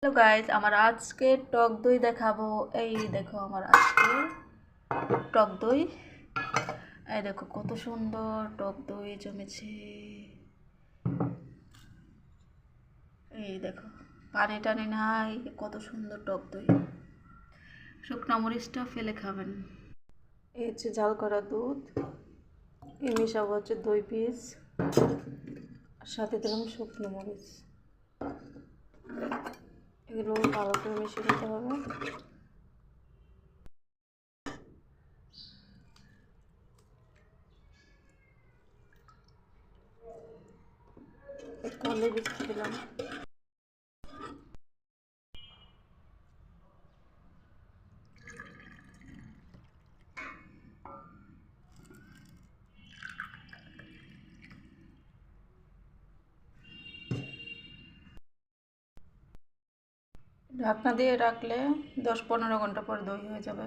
Hello guys, আমার আজকে টক দই দেখাবো। এই দেখো আমার আজকে টক দই। এই দেখো কত সুন্দর টক দই জমেছে। এই দেখো পানি টানি নাই, কত সুন্দর টক দই। শুকনো মরিচটা ফেলে খাবেন। এই হচ্ছে জাল করা দুধ, এই মিশাবো হচ্ছে দই পিস, সাথে দিলাম শুকনো মরিচ। এগুলো ভালো করে মিশিয়ে দিতে হবে। একটু হলে বিস্কুট দিলাম। ঢাকনা দিয়ে রাখলে 10-15 ঘন্টা পর দই হয়ে যাবে।